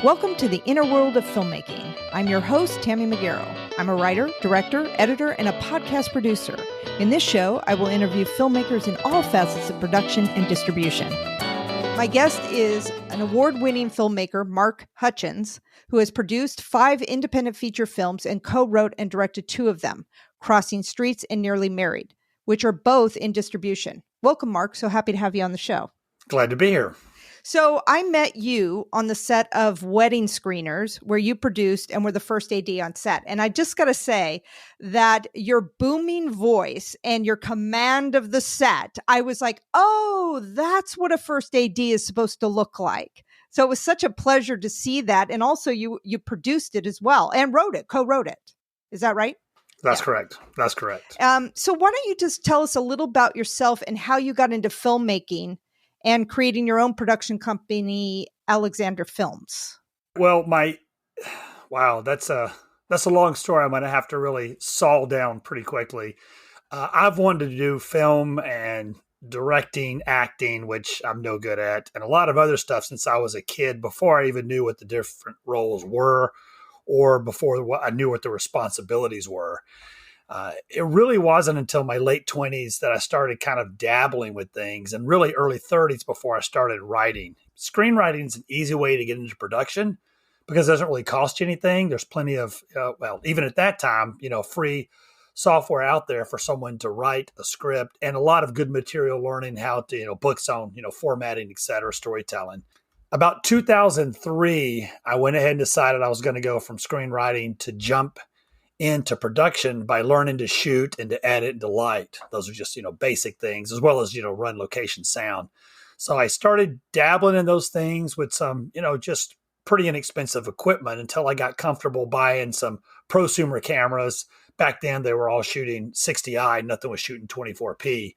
Welcome to the inner world of filmmaking. I'm your host, Tammy McGarrow. I'm a writer, director, editor, and a podcast producer. In this show, I will interview filmmakers in all facets of production and distribution. My guest is an award-winning filmmaker, Marc Hutchins, who has produced 5 independent feature films and co-wrote and directed 2 of them, Crossing Streets and Nearly Married, which are both in distribution. Welcome, Marc. So happy to have you on the show. Glad to be here. So I met you on the set of Wedding Screeners, where you produced and were the first AD on set. And I just got to say that your booming voice and your command of the set, I was like, oh, that's what a first AD is supposed to look like. So it was such a pleasure to see that. And also you produced it as well and wrote it, co-wrote it. Is that right? That's correct. That's correct. So why don't you just tell us a little about yourself and how you got into filmmaking and creating your own production company, Alexander Films? Well, that's a long story. I'm going to have to really saw down pretty quickly. I've wanted to do film and directing, acting, which I'm no good at, and a lot of other stuff since I was a kid, before I even knew what the different roles were or before I knew what the responsibilities were. It really wasn't until my late 20s that I started kind of dabbling with things, and really early 30s before I started writing. Screenwriting is an easy way to get into production because it doesn't really cost you anything. There's plenty of, even at that time, free software out there for someone to write a script, and a lot of good material learning how to, books on, formatting, et cetera, storytelling. About 2003, I went ahead and decided I was going to go from screenwriting to jump into production by learning to shoot and to edit and to light. Those are just, basic things, as well as, run location sound. So I started dabbling in those things with some, just pretty inexpensive equipment until I got comfortable buying some prosumer cameras. Back then they were all shooting 60i, nothing was shooting 24p.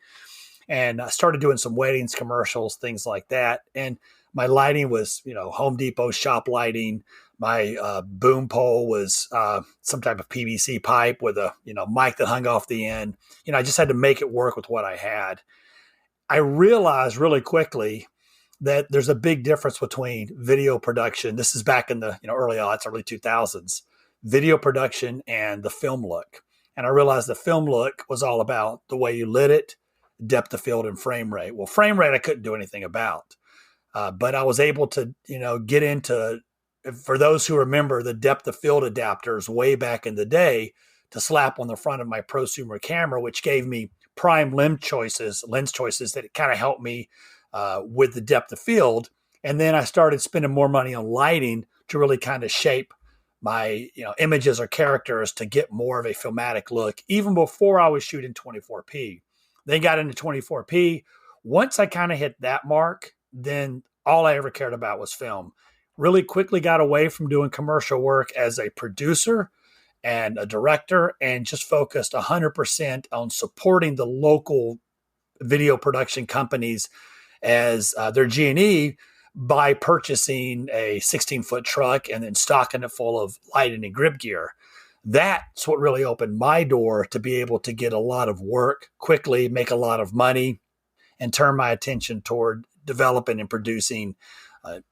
And I started doing some weddings commercials, things like that. And my lighting was, Home Depot shop lighting. My boom pole was some type of PVC pipe with a mic that hung off the end. I just had to make it work with what I had. I realized really quickly that there's a big difference between video production. This is back in the early 2000s, video production and the film look. And I realized the film look was all about the way you lit it, depth of field, and frame rate. Well, frame rate I couldn't do anything about, but I was able to get into. For those who remember the depth of field adapters way back in the day, to slap on the front of my prosumer camera, which gave me prime lens choices that kind of helped me with the depth of field. And then I started spending more money on lighting to really kind of shape my images or characters to get more of a filmatic look, even before I was shooting 24p. Then got into 24p. Once I kind of hit that mark, then all I ever cared about was film. Really quickly got away from doing commercial work as a producer and a director, and just focused 100% on supporting the local video production companies as their G&E by purchasing a 16-foot truck and then stocking it full of lighting and grip gear. That's what really opened my door to be able to get a lot of work quickly, make a lot of money, and turn my attention toward developing and producing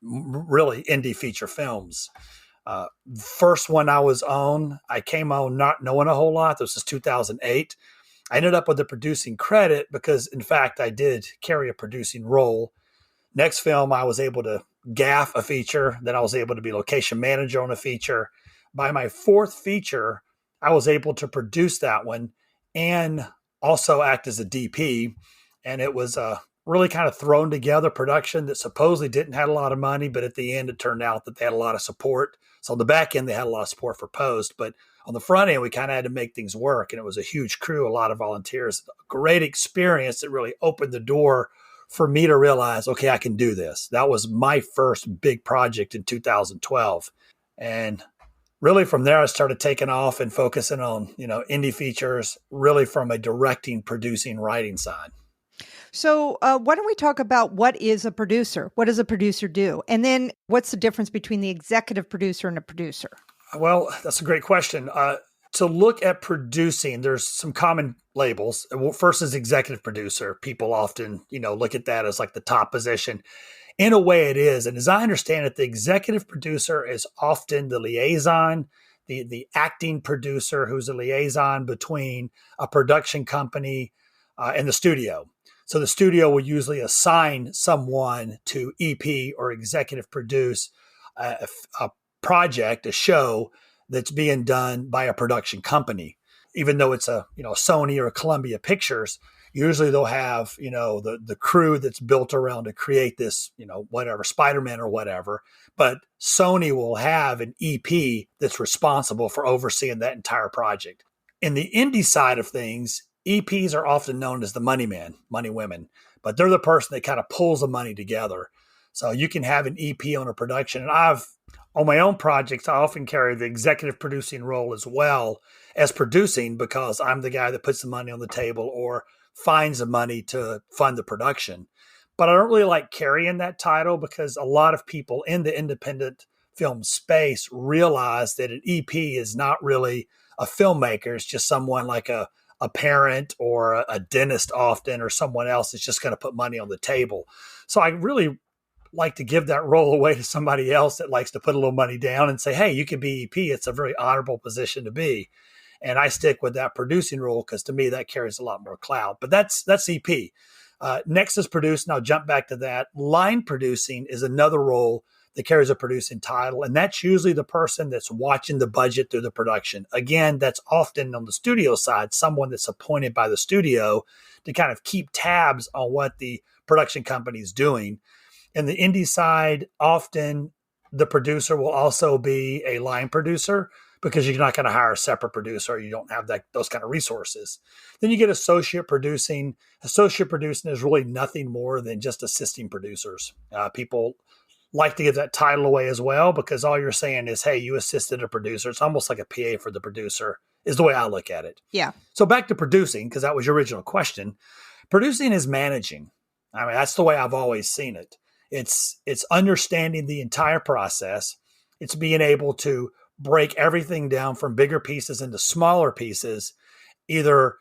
really indie feature films. First one I came on not knowing a whole lot. This was 2008. I ended up with a producing credit because, in fact, I did carry a producing role. Next film, I was able to gaff a feature. Then I was able to be location manager on a feature. By my 4th feature, I was able to produce that one and also act as a DP. And it was really kind of thrown together production that supposedly didn't have a lot of money, but at the end, it turned out that they had a lot of support. So on the back end, they had a lot of support for post, but on the front end, we kind of had to make things work. And it was a huge crew, a lot of volunteers, a great experience that really opened the door for me to realize, okay, I can do this. That was my first big project in 2012. And really from there, I started taking off and focusing on, indie features, really from a directing, producing, writing side. So why don't we talk about what is a producer? What does a producer do? And then what's the difference between the executive producer and a producer? Well, that's a great question. To look at producing, there's some common labels. Well, first is executive producer. People often, look at that as like the top position. in a way it is. And as I understand it, the executive producer is often the liaison, the acting producer who's a liaison between a production company and the studio. So the studio will usually assign someone to EP or executive produce a project, a show that's being done by a production company. Even though it's a Sony or a Columbia Pictures, usually they'll have the crew that's built around to create this whatever Spider-Man or whatever. But Sony will have an EP that's responsible for overseeing that entire project. In the indie side of things, EPs are often known as the money man, money women, but they're the person that kind of pulls the money together. So you can have an EP on a production, and on my own projects, I often carry the executive producing role as well as producing, because I'm the guy that puts the money on the table or finds the money to fund the production. But I don't really like carrying that title, because a lot of people in the independent film space realize that an EP is not really a filmmaker. It's just someone like a parent or a dentist often, or someone else that's just going to put money on the table. So I really like to give that role away to somebody else that likes to put a little money down and say, hey, you can be EP. It's a very honorable position to be. And I stick with that producing role, because to me, that carries a lot more clout. But that's EP. Next is produce, and I'll jump back to that. Line producing is another role that carries a producing title, and that's usually the person that's watching the budget through the production. Again, that's often on the studio side, someone that's appointed by the studio to kind of keep tabs on what the production company is doing. In the indie side, often the producer will also be a line producer, because you're not going to hire a separate producer. You don't have those kind of resources. Then you get associate producing. Associate producing is really nothing more than just assisting producers. People like to give that title away as well, because all you're saying is, hey, you assisted a producer. It's almost like a PA for the producer, is the way I look at it. Yeah. So back to producing, because that was your original question. Producing is managing. I mean, that's the way I've always seen it. It's understanding the entire process. It's being able to break everything down from bigger pieces into smaller pieces, either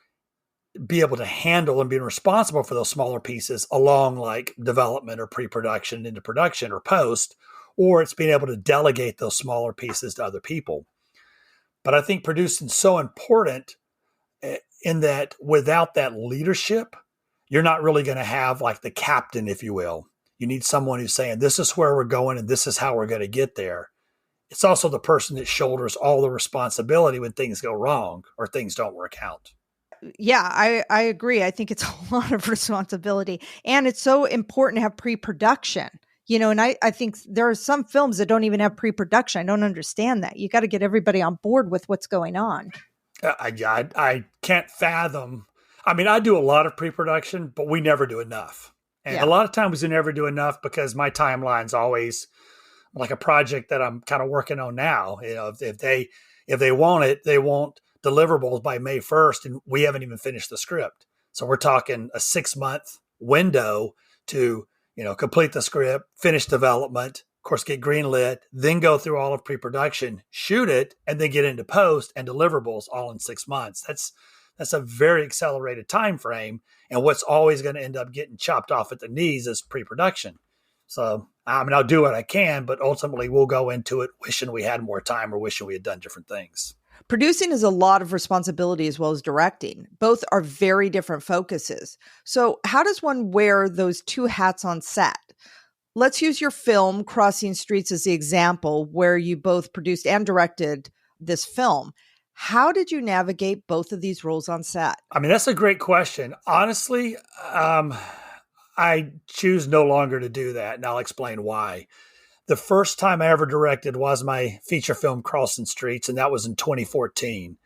be able to handle and be responsible for those smaller pieces along like development or pre-production into production or post, or it's being able to delegate those smaller pieces to other people. But I think producing is so important in that without that leadership, you're not really going to have like the captain, if you will. You need someone who's saying, this is where we're going and this is how we're going to get there. It's also the person that shoulders all the responsibility when things go wrong or things don't work out. Yeah, I agree. I think it's a lot of responsibility, and it's so important to have pre-production, and I think there are some films that don't even have pre-production. I don't understand that. You got to get everybody on board with what's going on. I can't fathom. I mean, I do a lot of pre-production, but we never do enough. And a lot of times we never do enough because my timeline's always like a project that I'm kind of working on now. If they want it, they want deliverables by May 1st, and we haven't even finished the script. So we're talking a 6-month window to, complete the script, finish development, of course, get greenlit, then go through all of pre-production, shoot it, and then get into post and deliverables all in 6 months. That's a very accelerated time frame. And what's always going to end up getting chopped off at the knees is pre-production. So, I'll do what I can, but ultimately we'll go into it wishing we had more time or wishing we had done different things. Producing is a lot of responsibility as well as directing. Both are very different focuses. So how does one wear those two hats on set? Let's use your film, Crossing Streets, as the example where you both produced and directed this film. How did you navigate both of these roles on set? That's a great question. Honestly, I choose no longer to do that, and I'll explain why. The first time I ever directed was my feature film, Crossing Streets, and that was in 2014.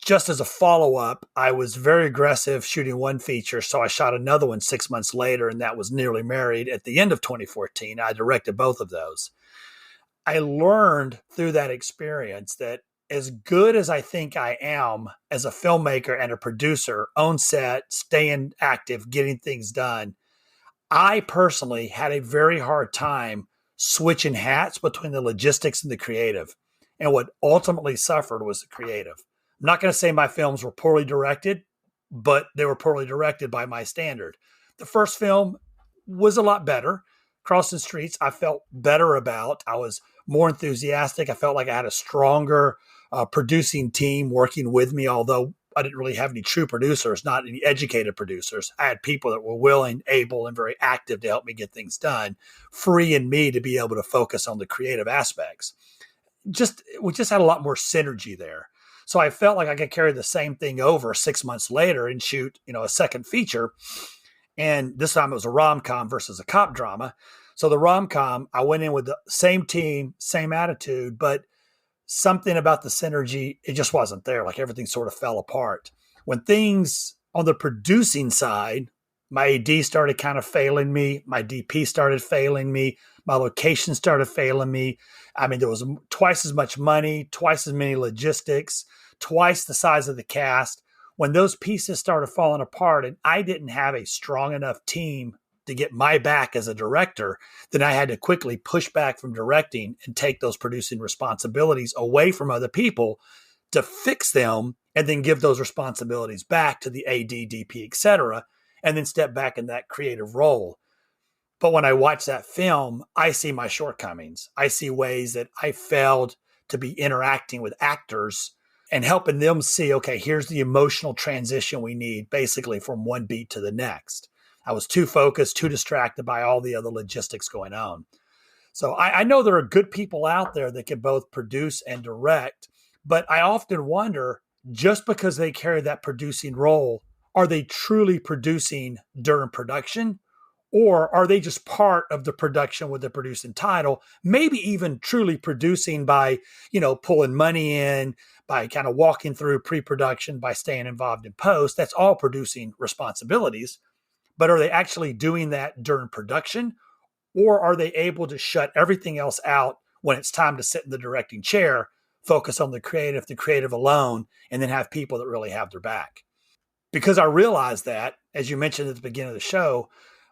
Just as a follow-up, I was very aggressive shooting one feature, so I shot another one 6 months later, and that was Nearly Married at the end of 2014. I directed both of those. I learned through that experience that as good as I think I am as a filmmaker and a producer, on set, staying active, getting things done, I personally had a very hard time switching hats between the logistics and the creative. And what ultimately suffered was the creative. I'm not going to say my films were poorly directed, but they were poorly directed by my standard. The first film was a lot better. Crossing Streets, I felt better about. I was more enthusiastic. I felt like I had a stronger producing team working with me, although I didn't really have any true producers, not any educated producers. I had people that were willing, able, and very active to help me get things done, freeing me to be able to focus on the creative aspects. We just had a lot more synergy there. So I felt like I could carry the same thing over 6 months later and shoot, a second feature. And this time it was a rom-com versus a cop drama. So the rom-com, I went in with the same team, same attitude, but something about the synergy, it just wasn't there. Like everything sort of fell apart. When things on the producing side, my AD started kind of failing me. My DP started failing me. My location started failing me. I mean, there was twice as much money, twice as many logistics, twice the size of the cast. When those pieces started falling apart and I didn't have a strong enough team to get my back as a director, then I had to quickly push back from directing and take those producing responsibilities away from other people to fix them and then give those responsibilities back to the AD, DP, etc., and then step back in that creative role. But when I watch that film, I see my shortcomings. I see ways that I failed to be interacting with actors and helping them see, okay, here's the emotional transition we need basically from one beat to the next. I was too focused, too distracted by all the other logistics going on. So I know there are good people out there that can both produce and direct, but I often wonder, just because they carry that producing role, are they truly producing during production? Or are they just part of the production with the producing title, maybe even truly producing by, pulling money in, by kind of walking through pre-production, by staying involved in post? That's all producing responsibilities. But are they actually doing that during production? Or are they able to shut everything else out when it's time to sit in the directing chair, focus on the creative alone, and then have people that really have their back? Because I realized that, as you mentioned at the beginning of the show,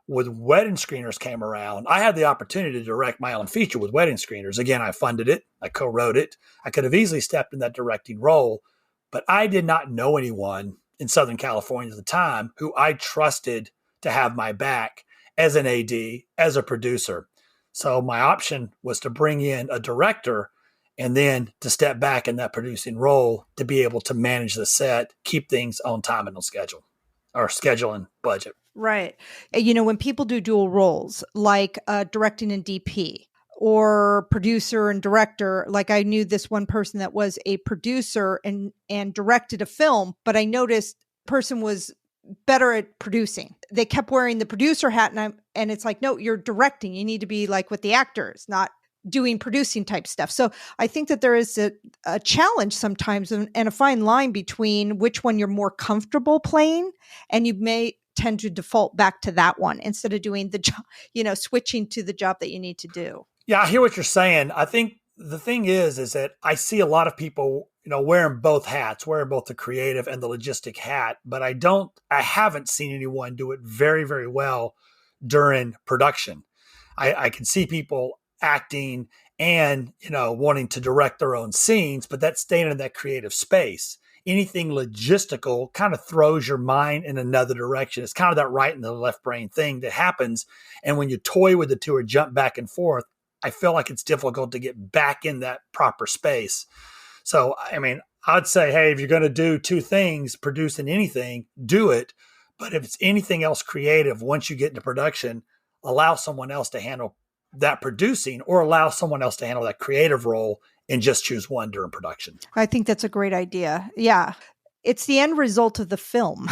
when Wedding Screeners came around, I had the opportunity to direct my own feature with Wedding Screeners. Again, I funded it. I co-wrote it. I could have easily stepped in that directing role, but I did not know anyone in Southern California at the time who I trusted to have my back as an AD, as a producer. So my option was to bring in a director and then to step back in that producing role to be able to manage the set, keep things on time and on schedule, or schedule and budget. Right. When people do dual roles, like directing and DP or producer and director, like I knew this one person that was a producer and directed a film, but I noticed the person was better at producing. They kept wearing the producer hat and it's like, no, you're directing. You need to be like with the actors, not doing producing type stuff. So I think that there is a challenge sometimes and a fine line between which one you're more comfortable playing, and you may tend to default back to that one instead of doing the job, switching to the job that you need to do. Yeah, I hear what you're saying. I think the thing is that I see a lot of people, wearing both hats, wearing both the creative and the logistic hat, but I haven't seen anyone do it very, very well during production. I can see people acting and, wanting to direct their own scenes, but that's staying in that creative space. Anything logistical kind of throws your mind in another direction. It's kind of that right and the left brain thing that happens. And when you toy with the two or jump back and forth, I feel like it's difficult to get back in that proper space. So, I mean, I'd say, hey, if you're going to do two things, producing anything, do it. But if it's anything else creative, once you get into production, allow someone else to handle that producing, or allow someone else to handle that creative role and just choose one during production. I think that's a great idea. Yeah. It's the end result of the film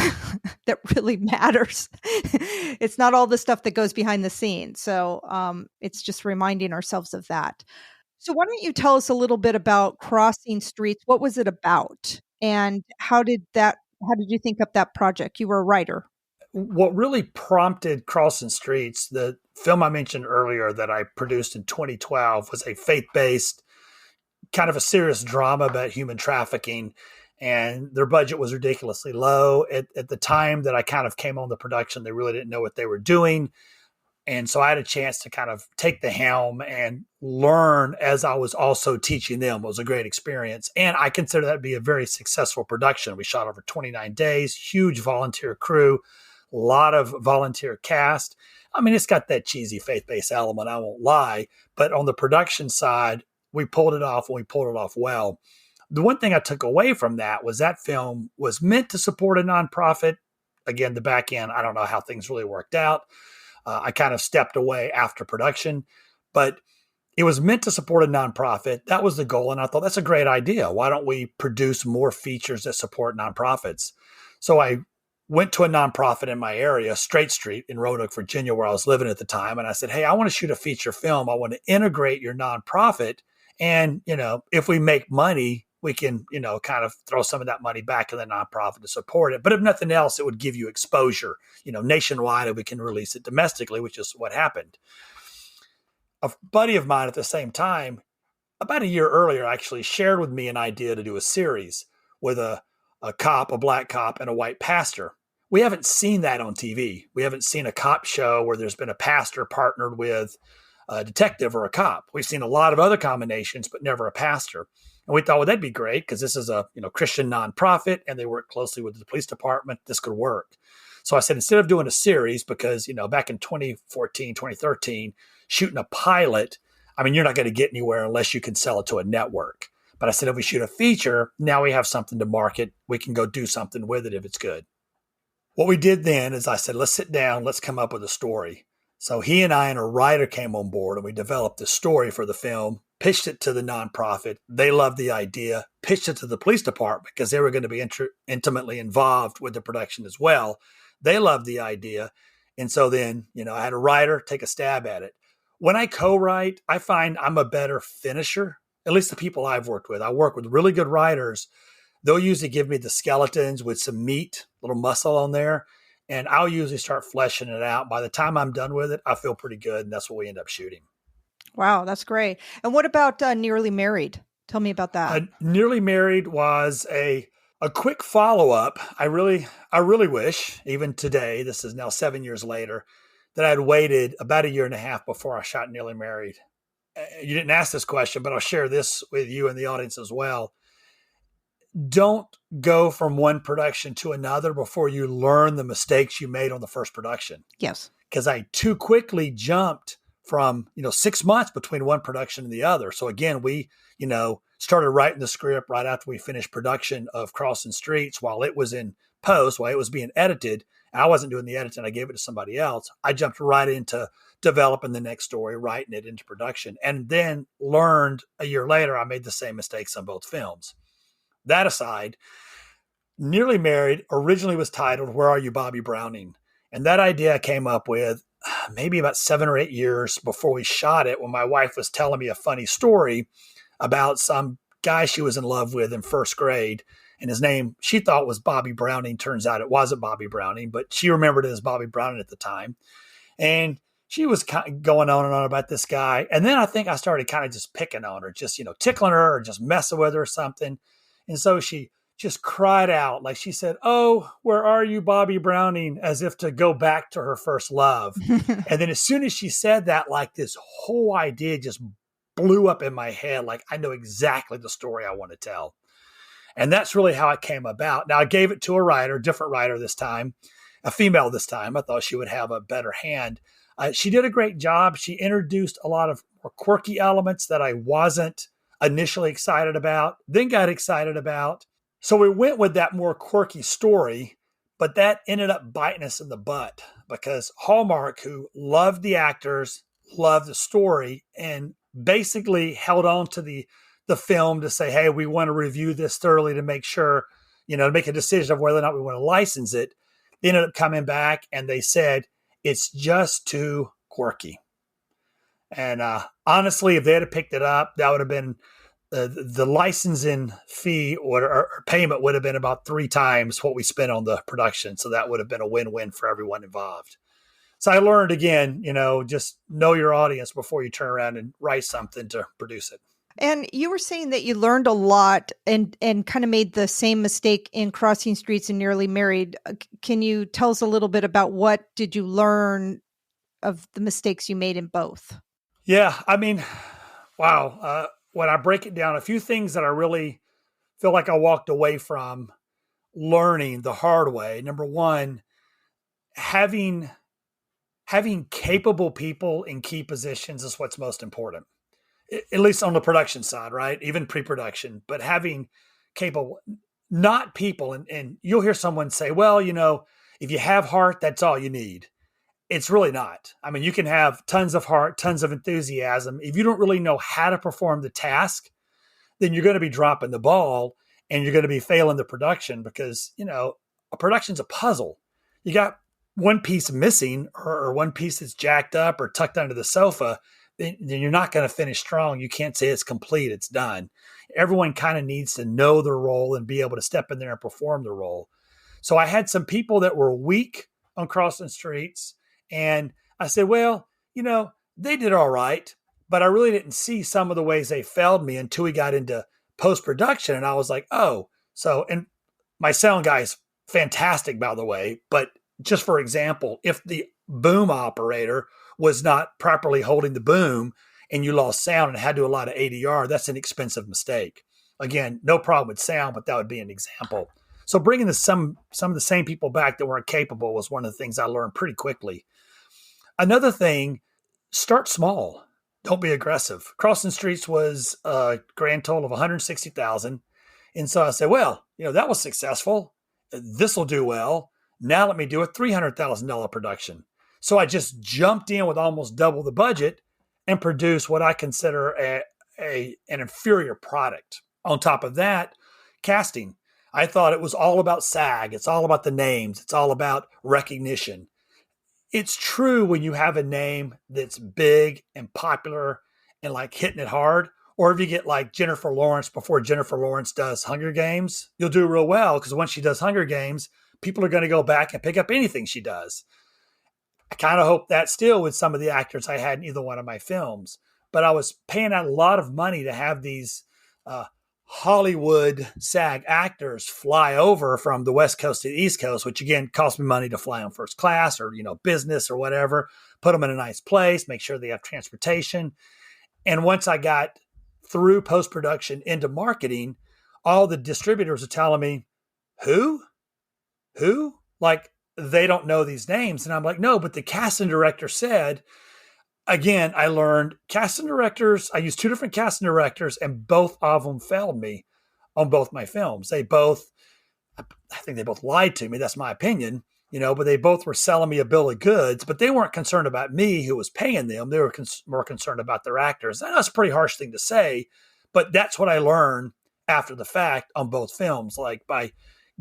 that really matters. It's not all the stuff that goes behind the scenes. So it's just reminding ourselves of that. So why don't you tell us a little bit about Crossing Streets? What was it about? And how did you think up that project? You were a writer. What really prompted Crossing Streets, the film I mentioned earlier that I produced in 2012, was a faith-based, kind of a serious drama about human trafficking. And their budget was ridiculously low. At the time that I kind of came on the production, they really didn't know what they were doing. And so I had a chance to kind of take the helm and learn as I was also teaching them. It was a great experience. And I consider that to be a very successful production. We shot over 29 days, huge volunteer crew, a lot of volunteer cast. I mean, it's got that cheesy faith-based element, I won't lie, but on the production side, we pulled it off and we pulled it off well. The one thing I took away from that was that film was meant to support a nonprofit. Again, the back end, I don't know how things really worked out. I kind of stepped away after production, but it was meant to support a nonprofit. That was the goal. And I thought, that's a great idea. Why don't we produce more features that support nonprofits? So I went to a nonprofit in my area, Straight Street in Roanoke, Virginia, where I was living at the time. And I said, hey, I want to shoot a feature film. I want to integrate your nonprofit. And, if we make money, we can, kind of throw some of that money back in the nonprofit to support it. But if nothing else, it would give you exposure, nationwide, and we can release it domestically, which is what happened. A buddy of mine at the same time, about a year earlier, actually shared with me an idea to do a series with a black cop, and a white pastor. We haven't seen that on TV. We haven't seen a cop show where there's been a pastor partnered with a detective or a cop. We've seen a lot of other combinations, but never a pastor. And we thought, well, that'd be great because this is a Christian nonprofit and they work closely with the police department. This could work. So I said, instead of doing a series, because, back in 2014, 2013, shooting a pilot, you're not going to get anywhere unless you can sell it to a network. But I said, if we shoot a feature, now we have something to market. We can go do something with it if it's good. What we did then is I said, let's sit down. Let's come up with a story. So he and I and a writer came on board and we developed the story for the film, pitched it to the nonprofit. They loved the idea, pitched it to the police department because they were going to be intimately involved with the production as well. They loved the idea. And so then, I had a writer take a stab at it. When I co-write, I find I'm a better finisher, at least the people I've worked with. I work with really good writers. They'll usually give me the skeletons with some meat, little muscle on there, and I'll usually start fleshing it out. By the time I'm done with it, I feel pretty good, and that's what we end up shooting. Wow, that's great. And what about Nearly Married? Tell me about that. Nearly Married was a quick follow-up. I really wish, even today, this is now 7 years later, that I had waited about a year and a half before I shot Nearly Married. You didn't ask this question, but I'll share this with you and the audience as well. Don't go from one production to another before you learn the mistakes you made on the first production. Yes. Because I too quickly jumped from, 6 months between one production and the other. So again, we, started writing the script right after we finished production of Crossing Streets while it was in post, while it was being edited. I wasn't doing the editing. I gave it to somebody else. I jumped right into developing the next story, writing it into production, and then learned a year later I made the same mistakes on both films. That aside, Nearly Married originally was titled Where Are You, Bobby Browning? And that idea I came up with maybe about 7 or 8 years before we shot it, when my wife was telling me a funny story about some guy she was in love with in first grade. And his name, she thought, was Bobby Browning. Turns out it wasn't Bobby Browning, but she remembered it as Bobby Browning at the time. And she was kind of going on and on about this guy. And then I think I started kind of just picking on her, just, tickling her or just messing with her or something. And so she just cried out, like she said, "Oh, where are you, Bobby Browning?" as if to go back to her first love. And then as soon as she said that, like this whole idea just blew up in my head. Like I know exactly the story I want to tell. And that's really how it came about. Now I gave it to a writer, different writer this time, a female this time. I thought she would have a better hand. She did a great job. She introduced a lot of more quirky elements that I wasn't initially excited about, then got excited about. So we went with that more quirky story, but that ended up biting us in the butt because Hallmark, who loved the actors, loved the story, and basically held on to the film to say, hey, we want to review this thoroughly to make sure, to make a decision of whether or not we want to license it. They ended up coming back and they said, it's just too quirky. And honestly, if they had picked it up, that would have been the licensing fee or payment would have been about 3 times what we spent on the production. So that would have been a win-win for everyone involved. So I learned again, just know your audience before you turn around and write something to produce it. And you were saying that you learned a lot and kind of made the same mistake in Crossing Streets and Nearly Married. Can you tell us a little bit about what did you learn of the mistakes you made in both? Yeah, wow. When I break it down, a few things that I really feel like I walked away from learning the hard way. Number one, having capable people in key positions is what's most important, at least on the production side, right? Even pre-production, but having capable, not people. And you'll hear someone say, well, if you have heart, that's all you need. It's really not. I mean, you can have tons of heart, tons of enthusiasm. If you don't really know how to perform the task, then you're going to be dropping the ball and you're going to be failing the production because, a production's a puzzle. You got one piece missing or one piece that's jacked up or tucked under the sofa, then you're not going to finish strong. You can't say it's complete, it's done. Everyone kind of needs to know their role and be able to step in there and perform the role. So I had some people that were weak on Crossing Streets, and I said, well, they did all right, but I really didn't see some of the ways they failed me until we got into post-production. And I was like, and my sound guy is fantastic, by the way, but just for example, if the boom operator was not properly holding the boom and you lost sound and had to do a lot of ADR, that's an expensive mistake. Again, no problem with sound, but that would be an example. So bringing some of the same people back that weren't capable was one of the things I learned pretty quickly. Another thing, start small. Don't be aggressive. Crossing Streets was a grand total of $160,000. And so I said, well, that was successful. This will do well. Now let me do a $300,000 production. So I just jumped in with almost double the budget and produced what I consider an inferior product. On top of that, casting. I thought it was all about SAG. It's all about the names. It's all about recognition. It's true when you have a name that's big and popular and like hitting it hard, or if you get like Jennifer Lawrence before Jennifer Lawrence does Hunger Games, you'll do real well because once she does Hunger Games, people are going to go back and pick up anything she does. I kind of hope that still with some of the actors I had in either one of my films, but I was paying out a lot of money to have these Hollywood SAG actors fly over from the West Coast to the East Coast, which again cost me money to fly on first class or, business or whatever, put them in a nice place, make sure they have transportation. And once I got through post-production into marketing, all the distributors are telling me, who? Like, they don't know these names. And I'm like, no, but the casting director said, again, I learned casting directors. I used two different casting directors and both of them failed me on both my films. I think they both lied to me. That's my opinion, but they both were selling me a bill of goods, but they weren't concerned about me who was paying them. They were more concerned about their actors. And that's a pretty harsh thing to say, but that's what I learned after the fact on both films, like by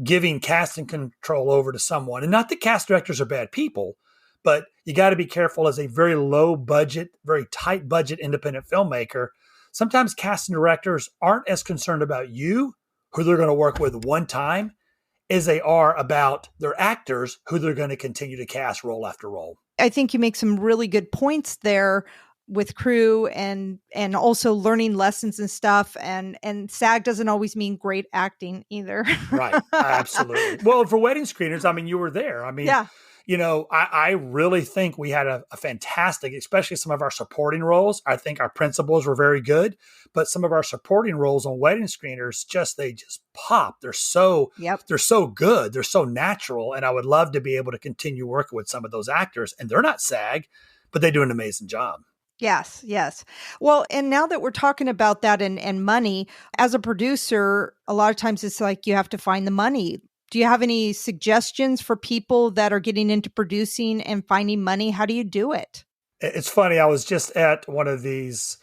giving casting control over to someone. And not that cast directors are bad people, but you got to be careful as a very low budget, very tight budget independent filmmaker. Sometimes casting directors aren't as concerned about you, who they're going to work with one time, as they are about their actors, who they're going to continue to cast role after role. I think you make some really good points there with crew and also learning lessons and stuff. And SAG doesn't always mean great acting either. Right. Absolutely. Well, for wedding screeners, you were there. Yeah. I really think we had a fantastic, especially some of our supporting roles. I think our principals were very good, but some of our supporting roles on wedding screeners, they just pop. They're so good. They're so natural. And I would love to be able to continue working with some of those actors, and they're not SAG, but they do an amazing job. Yes. Well, and now that we're talking about that and money, as a producer, a lot of times it's like you have to find the money. Do you have any suggestions for people that are getting into producing and finding money? How do you do it? It's funny. I was just at one of these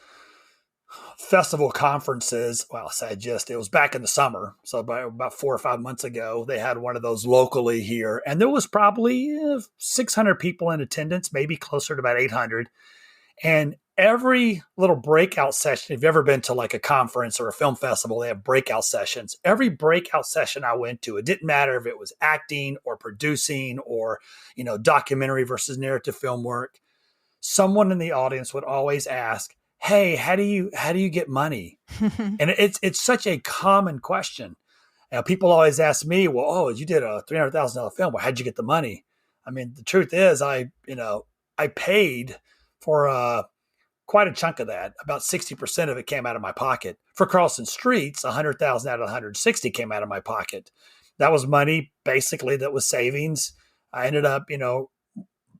festival conferences. Well, it was back in the summer. So about 4 or 5 months ago, they had one of those locally here. And there was probably 600 people in attendance, maybe closer to about 800. And every little breakout session, if you've ever been to like a conference or a film festival, they have breakout sessions. Every breakout session I went to, it didn't matter if it was acting or producing or, documentary versus narrative film work. Someone in the audience would always ask, hey, how do you get money? And it's such a common question. People always ask me, well, you did a $300,000 film. Well, how'd you get the money? The truth is I paid for quite a chunk of that. About 60% of it came out of my pocket. For Crossing Streets, 100,000 out of 160 came out of my pocket. That was money basically that was savings I ended up,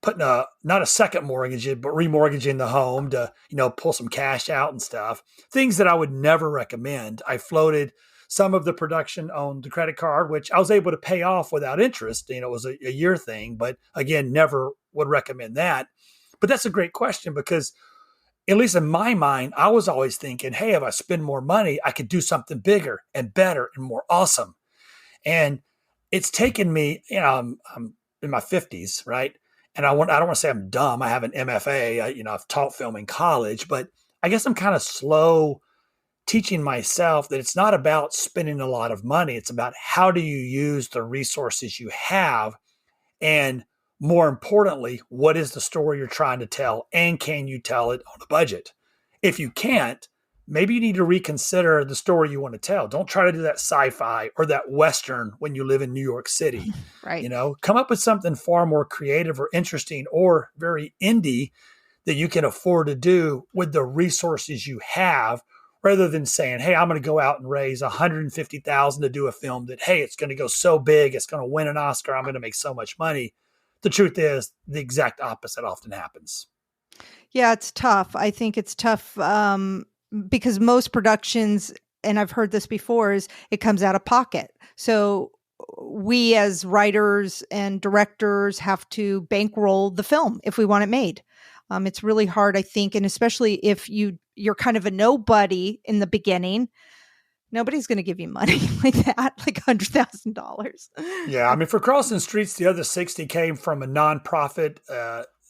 putting not a second mortgage in, but remortgaging the home to, pull some cash out and stuff. Things that I would never recommend. I floated some of the production on the credit card, which I was able to pay off without interest. It was a year thing, but again, never would recommend that. But that's a great question because at least in my mind, I was always thinking, hey, if I spend more money, I could do something bigger and better and more awesome. And it's taken me, I'm in my 50s, right? And I don't want to say I'm dumb. I have an MFA. I've taught film in college, but I guess I'm kind of slow teaching myself that it's not about spending a lot of money. It's about how do you use the resources you have, and more importantly, what is the story you're trying to tell, and can you tell it on a budget? If you can't, maybe you need to reconsider the story you want to tell. Don't try to do that sci-fi or that Western when you live in New York City. Right. Come up with something far more creative or interesting or very indie that you can afford to do with the resources you have, rather than saying, hey, I'm going to go out and raise $150,000 to do a film that, hey, it's going to go so big, it's going to win an Oscar, I'm going to make so much money. The truth is the exact opposite often happens. Yeah, it's tough. I think it's tough because most productions, and I've heard this before, is it comes out of pocket. So we as writers and directors have to bankroll the film if we want it made. It's really hard, I think, and especially if you're kind of a nobody in the beginning, nobody's going to give you money like that, like $100,000. Yeah, for Crossing Streets, the other 60 came from a nonprofit.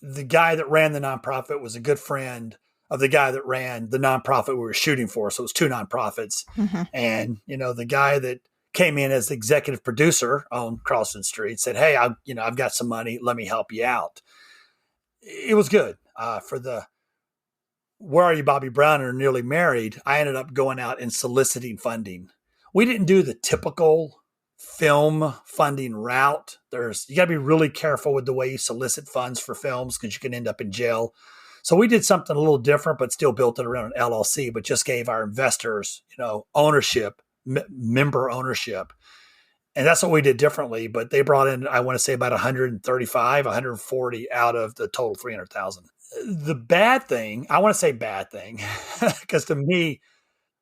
The guy that ran the nonprofit was a good friend of the guy that ran the nonprofit we were shooting for. So it was two nonprofits. Mm-hmm. And, the guy that came in as the executive producer on Crossing Streets said, hey, I've got some money. Let me help you out. It was good. For the Where Are You, Bobby Brown, or Nearly Married, I ended up going out and soliciting funding. We didn't do the typical film funding route. You got to be really careful with the way you solicit funds for films because you can end up in jail. So we did something a little different, but still built it around an LLC, but just gave our investors, ownership, member ownership. And that's what we did differently. But they brought in, I want to say, about 135, 140 out of the total 300,000. The bad thing, I want to say bad thing, because to me,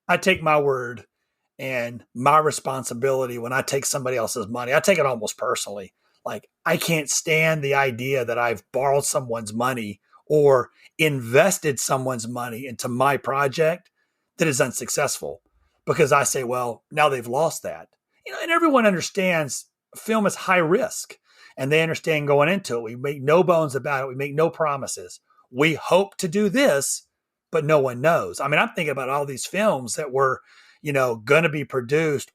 I take my word and my responsibility when I take somebody else's money. I take it almost personally. Like, I can't stand the idea that I've borrowed someone's money or invested someone's money into my project that is unsuccessful, because I say, well, now they've lost that. And everyone understands film is high risk, and they understand going into it. We make no bones about it. We make no promises. We hope to do this, but no one knows. I'm thinking about all these films that were, going to be produced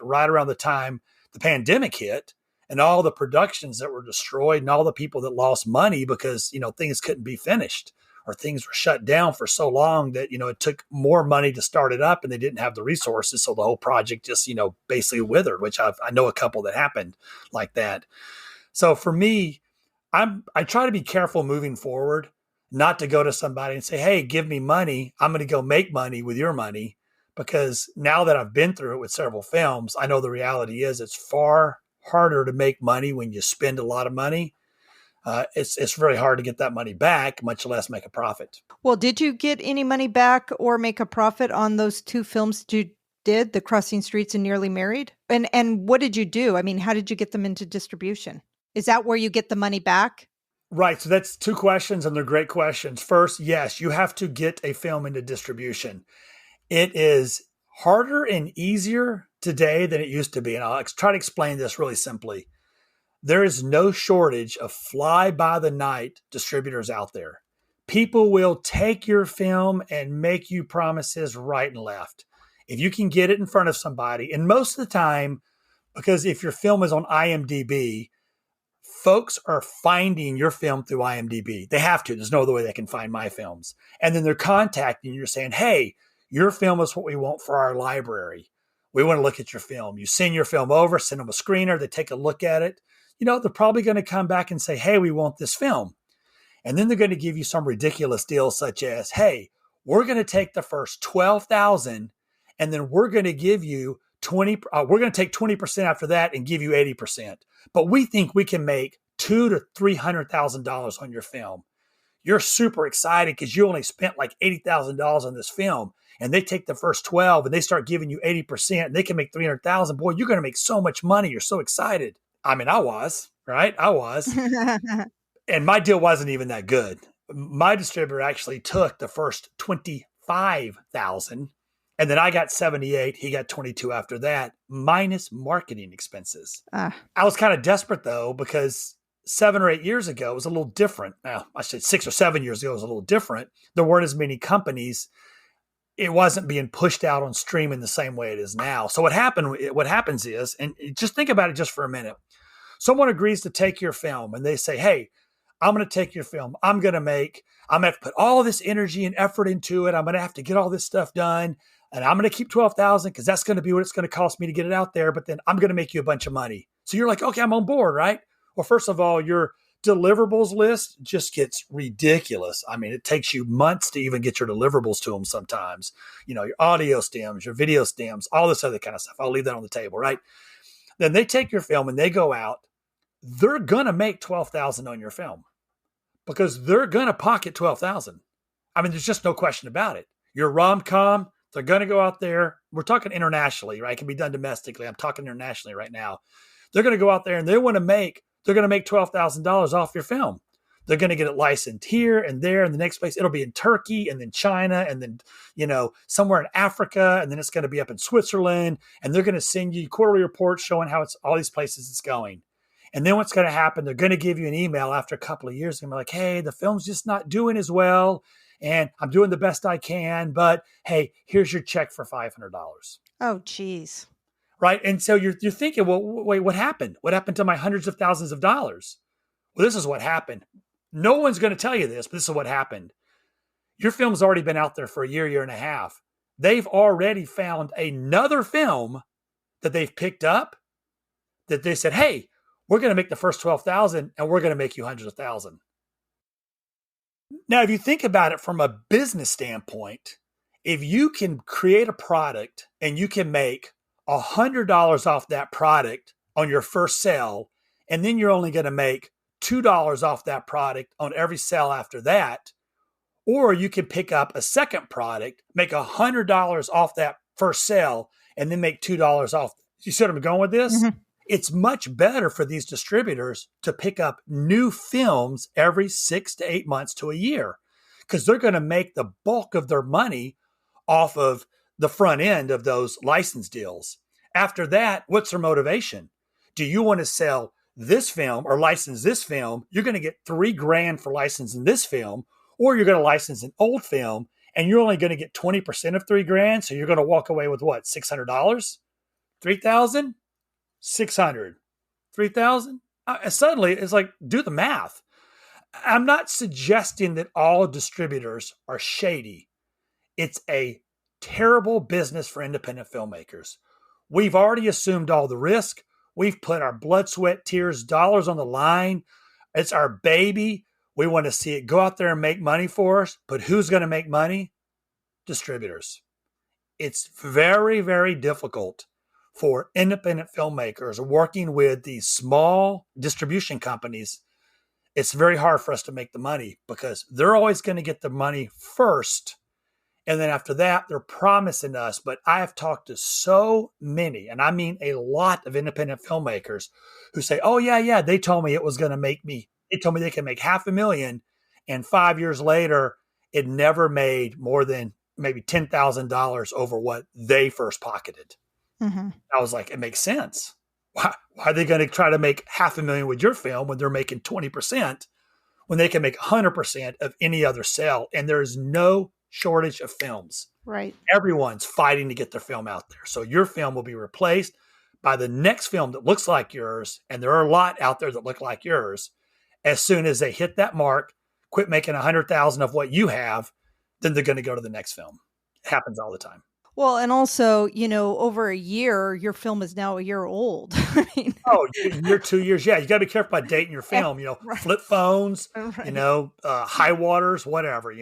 right around the time the pandemic hit, and all the productions that were destroyed and all the people that lost money because, things couldn't be finished or things were shut down for so long that, it took more money to start it up and they didn't have the resources. So the whole project just, basically withered, which I know a couple that happened like that. So for me, I try to be careful moving forward, not to go to somebody and say, hey, give me money. I'm going to go make money with your money, because now that I've been through it with several films, I know the reality is it's far harder to make money when you spend a lot of money. It's really hard to get that money back, much less make a profit. Well, did you get any money back or make a profit on those two films that you did, The Crossing Streets and Nearly Married? And what did you do? How did you get them into distribution? Is that where you get the money back? Right. So that's two questions, and they're great questions. First, yes, you have to get a film into distribution. It is harder and easier today than it used to be. And I'll try to explain this really simply. There is no shortage of fly-by-the-night distributors out there. People will take your film and make you promises right and left. If you can get it in front of somebody, and most of the time, because if your film is on IMDb, folks are finding your film through IMDb. They have to. There's no other way they can find my films. And then they're contacting you saying, hey, your film is what we want for our library. We want to look at your film. You send your film over, send them a screener. They take a look at it. They're probably going to come back and say, hey, we want this film. And then they're going to give you some ridiculous deal such as, hey, we're going to take the first 12,000 and then we're going to give you we're going to take 20% after that and give you 80%. But we think we can make $200,000 to $300,000 on your film. You're super excited because you only spent like $80,000 on this film, and they take the first 12 and they start giving you 80% and they can make 300,000. Boy, you're going to make so much money. You're so excited. I mean, I was, right? I was. And my deal wasn't even that good. My distributor actually took the first 25,000, and then I got 78. He got 22 after that, minus marketing expenses. I was kind of desperate though, because 7 or 8 years ago, it was a little different. Now, I said 6 or 7 years ago, it was a little different. There weren't as many companies. It wasn't being pushed out on streaming the same way it is now. So what happens is, and just think about it just for a minute. Someone agrees to take your film and they say, hey, I'm going to take your film. I'm going to have to put all this energy and effort into it. I'm going to have to get all this stuff done. And I'm going to keep 12,000 because that's going to be what it's going to cost me to get it out there. But then I'm going to make you a bunch of money. So you're like, okay, I'm on board, right? Well, first of all, your deliverables list just gets ridiculous. I mean, it takes you months to even get your deliverables to them sometimes. You know, your audio stems, your video stems, all this other kind of stuff. I'll leave that on the table, right? Then they take your film and they go out. They're going to make 12,000 on your film because they're going to pocket 12,000. I mean, there's just no question about it. Your rom-com, they're going to go out there. We're talking internationally, right? It can be done domestically. I'm talking internationally right now. They're going to go out there and they're going to make $12,000 off your film. They're going to get it licensed here and there and the next place. It'll be in Turkey and then China and then, somewhere in Africa. And then it's going to be up in Switzerland. And they're going to send you quarterly reports showing how it's all these places it's going. And then what's going to happen, they're going to give you an email after a couple of years and be like, hey, the film's just not doing as well. And I'm doing the best I can. But hey, here's your check for $500. Oh, geez. Right. And so you're thinking, well, wait, what happened? What happened to my hundreds of thousands of dollars? Well, this is what happened. No one's going to tell you this, but this is what happened. Your film's already been out there for a year and a half. They've already found another film that they've picked up that they said, hey, we're going to make the first 12,000 and we're going to make you hundreds of thousands. Now, if you think about it from a business standpoint, if you can create a product and you can make $100 off that product on your first sale, and then you're only going to make $2 off that product on every sale after that, or you can pick up a second product, make $100 off that first sale, and then make $2 off. You see what I'm going with this? Mm-hmm. It's much better for these distributors to pick up new films every 6 to 8 months to a year, because they're going to make the bulk of their money off of the front end of those license deals. After that, what's their motivation? Do you want to sell this film or license this film? You're going to get $3,000 for licensing this film, or you're going to license an old film and you're only going to get 20% of $3,000. So you're going to walk away with what? $600? 3,000? 600, 3,000. Suddenly it's like, do the math. I'm not suggesting that all distributors are shady. It's a terrible business for independent filmmakers. We've already assumed all the risk. We've put our blood, sweat, tears, dollars on the line. It's our baby. We want to see it go out there and make money for us. But who's going to make money? Distributors. It's very, very difficult for independent filmmakers working with these small distribution companies. It's very hard for us to make the money because they're always going to get the money first. And then after that, they're promising us. But I have talked to so many, and I mean a lot of independent filmmakers who say, oh, yeah, they told me it was going to make me, they told me they can make $500,000. And 5 years later, it never made more than maybe $10,000 over what they first pocketed. Mm-hmm. I was like, it makes sense. Why are they going to try to make $500,000 with your film when they're making 20% when they can make 100% of any other sale? And there is no shortage of films. Right. Everyone's fighting to get their film out there. So your film will be replaced by the next film that looks like yours. And there are a lot out there that look like yours. As soon as they hit that mark, quit making 100,000 of what you have, then they're going to go to the next film. It happens all the time. Well, and also, over a year, your film is now a year old. I mean, year, 2 years. Yeah. You got to be careful about dating your film, right. Flip phones, right. High waters, whatever,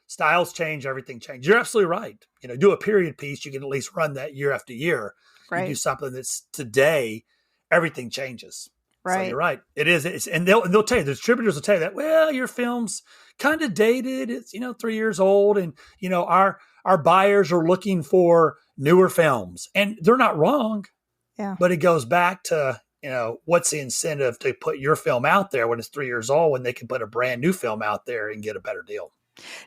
styles change, everything changes. You're absolutely right. Do a period piece, you can at least run that year after year. Right. You do something that's today, everything changes. Right. So you're right. It is. And they'll tell you, the distributors will tell you that, well, your film's kind of dated. It's, 3 years old. And, our buyers are looking for newer films, and they're not wrong. Yeah. But it goes back to, what's the incentive to put your film out there when it's 3 years old, when they can put a brand new film out there and get a better deal?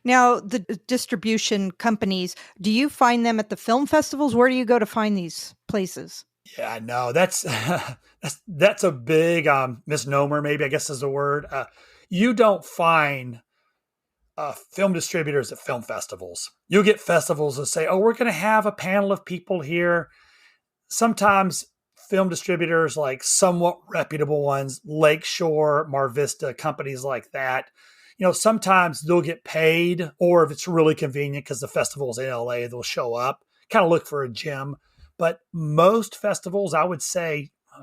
Now, the distribution companies, do you find them at the film festivals? Where do you go to find these places? Yeah, no, that's a big misnomer, maybe, I guess is the word. You don't find film distributors at film festivals. You get festivals that say, oh, we're going to have a panel of people here. Sometimes film distributors, like somewhat reputable ones, Lakeshore, Mar Vista, companies like that, sometimes they'll get paid, or if it's really convenient because the festival's in LA, they'll show up, kind of look for a gem. But most festivals, I would say, I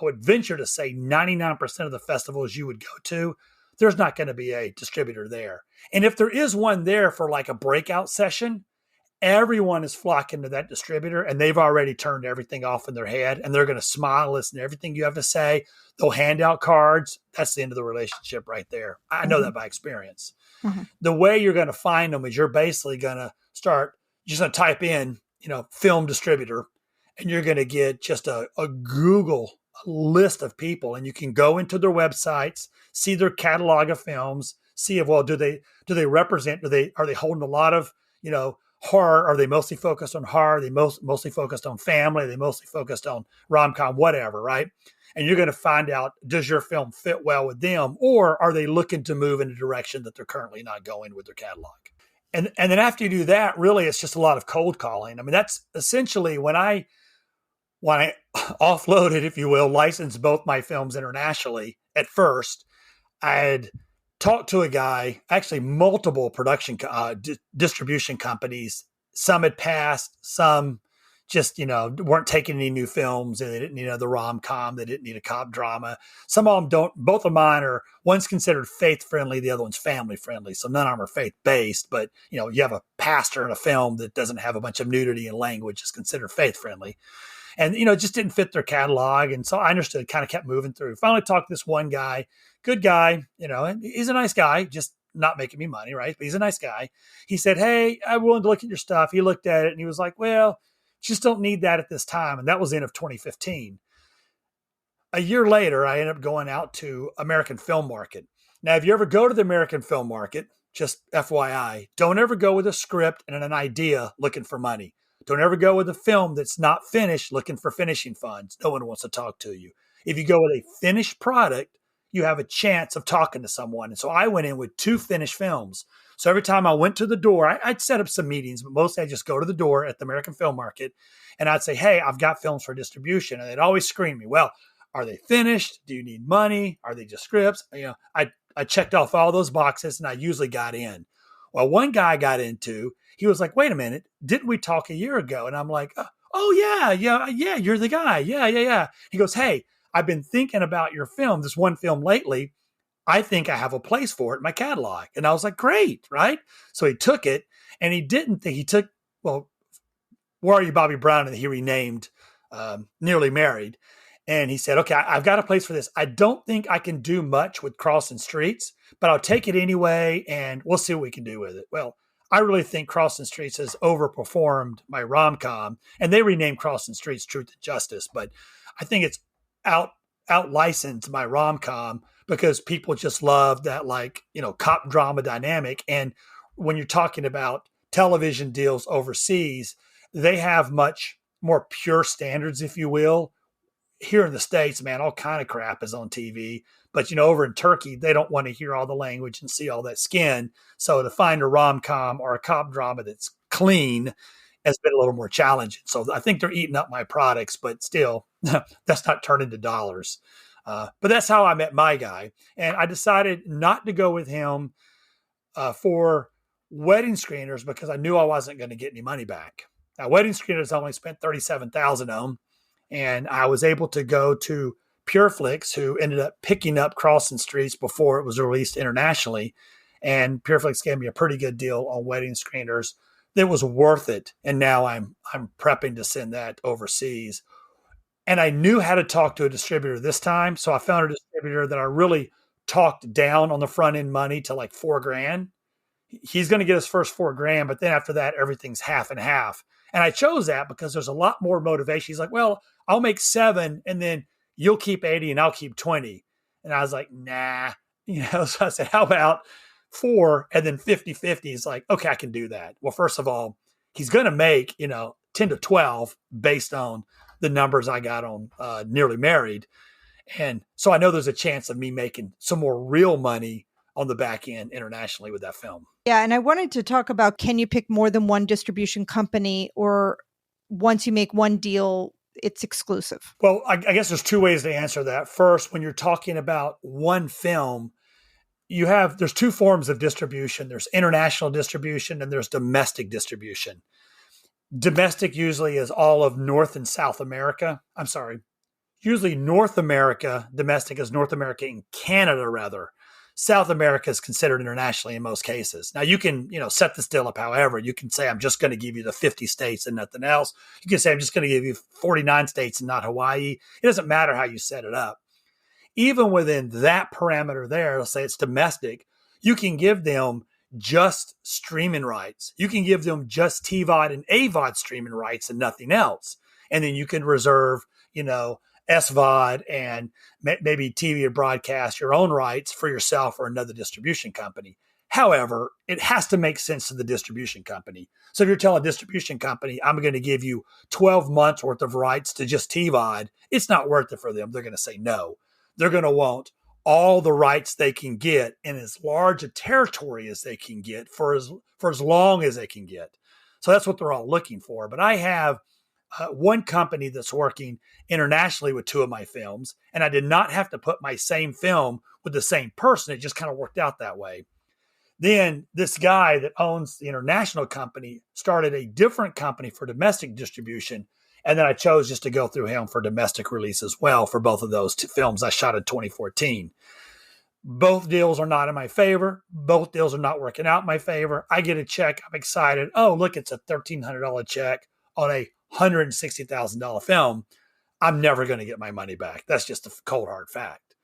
would venture to say 99% of the festivals you would go to, there's not going to be a distributor there. And if there is one there for like a breakout session, everyone is flocking to that distributor, and they've already turned everything off in their head, and they're going to smile, listen to everything you have to say. They'll hand out cards. That's the end of the relationship right there. I know that by experience. Mm-hmm. The way you're going to find them is you're basically going to just going to type in, film distributor, and you're going to get just a Google list of people, and you can go into their websites, see their catalog of films, see if, well, do they represent, are they holding a lot of, horror? Are they mostly focused on horror? Are they mostly focused on family? Are they mostly focused on rom-com, whatever, right? And you're going to find out, does your film fit well with them, or are they looking to move in a direction that they're currently not going with their catalog? And then after you do that, really, it's just a lot of cold calling. I mean, that's essentially when I offloaded, if you will, licensed both my films internationally. At first, I had talked to a guy, actually multiple production distribution companies. Some had passed, some just, weren't taking any new films, and they didn't need another rom-com. They didn't need a cop drama. Some of them don't. Both of mine are, one's considered faith-friendly, the other one's family-friendly. So none of them are faith-based, but, you have a pastor in a film that doesn't have a bunch of nudity and language is considered faith-friendly. And, it just didn't fit their catalog. And so I understood, kind of kept moving through. Finally talked to this one guy, good guy, and he's a nice guy, just not making me money, right? But he's a nice guy. He said, hey, I'm willing to look at your stuff. He looked at it and he was like, well, just don't need that at this time. And that was the end of 2015. A year later, I ended up going out to American Film Market. Now, if you ever go to the American Film Market, just FYI, don't ever go with a script and an idea looking for money. Don't ever go with a film that's not finished looking for finishing funds. No one wants to talk to you. If you go with a finished product, you have a chance of talking to someone. And so I went in with 2 finished films. So every time I went to the door, I'd set up some meetings, but mostly I just go to the door at the American Film Market and I'd say, hey, I've got films for distribution. And they'd always screen me. Well, are they finished? Do you need money? Are they just scripts? I checked off all those boxes and I usually got in. Well, one guy I got into, he was like, wait a minute, didn't we talk a year ago? And I'm like, oh, yeah, you're the guy. Yeah. He goes, hey, I've been thinking about your film, this one film lately. I think I have a place for it in my catalog. And I was like, great, right? So he took it, and he didn't think, he took, well, Where Are You, Bobby Brown? And he renamed Nearly Married. And he said, okay, I've got a place for this. I don't think I can do much with Crossing Streets, but I'll take it anyway, and we'll see what we can do with it. Well, I really think Crossing Streets has overperformed my rom-com, and they renamed Crossing Streets Truth and Justice, but I think it's out licensed my rom-com because people just love that, cop drama dynamic. And when you're talking about television deals overseas, they have much more pure standards, if you will. Here in the States, man, all kind of crap is on TV. But, over in Turkey, they don't want to hear all the language and see all that skin. So to find a rom-com or a cop drama that's clean has been a little more challenging. So I think they're eating up my products, but still, that's not turned into dollars. But that's how I met my guy. And I decided not to go with him for wedding screeners because I knew I wasn't going to get any money back. Now, wedding screeners, I only spent $37,000 on. And I was able to go to PureFlix, who ended up picking up Crossing Streets before it was released internationally. and Pureflix gave me a pretty good deal on wedding screeners. That was worth it. And now I'm prepping to send that overseas. And I knew how to talk to a distributor this time. So I found a distributor that I really talked down on the front end money to like $4,000. He's going to get his first $4,000, but then after that, everything's half and half. And I chose that because there's a lot more motivation. He's like, well, I'll make 7 and then you'll keep 80 and I'll keep 20. And I was like, nah, so I said, how about 4 and then 50-50? He's like, okay, I can do that. Well, first of all, he's going to make, 10 to 12 based on the numbers I got on Nearly Married. And so I know there's a chance of me making some more real money on the back end internationally with that film. Yeah. And I wanted to talk about, can you pick more than one distribution company, or once you make one deal, it's exclusive? Well, I guess there's 2 ways to answer that. First, when you're talking about one film, there's 2 forms of distribution. There's international distribution and there's domestic distribution. Domestic usually is all of North and South America. I'm sorry. Usually North America, domestic is North America and Canada rather. South America is considered internationally in most cases. Now you can, set this deal up however. You can say, I'm just going to give you the 50 states and nothing else. You can say, I'm just going to give you 49 states and not Hawaii. It doesn't matter how you set it up. Even within that parameter there, let's say it's domestic, you can give them just streaming rights. You can give them just TVOD and AVOD streaming rights and nothing else. And then you can reserve, SVOD and maybe TV or broadcast your own rights for yourself or another distribution company. However, it has to make sense to the distribution company. So if you're telling a distribution company, I'm going to give you 12 months worth of rights to just TVOD, it's not worth it for them. They're going to say no. They're going to want all the rights they can get in as large a territory as they can get for as long as they can get. So that's what they're all looking for. But I have one company that's working internationally with 2 of my films, and I did not have to put my same film with the same person. It just kind of worked out that way. Then this guy that owns the international company started a different company for domestic distribution. And then I chose just to go through him for domestic release as well for both of those 2 films I shot in 2014. Both deals are not in my favor. Both deals are not working out in my favor. I get a check. I'm excited. Oh, look, it's a $1,300 check on a $160,000 film. I'm never going to get my money back. That's just a cold, hard fact.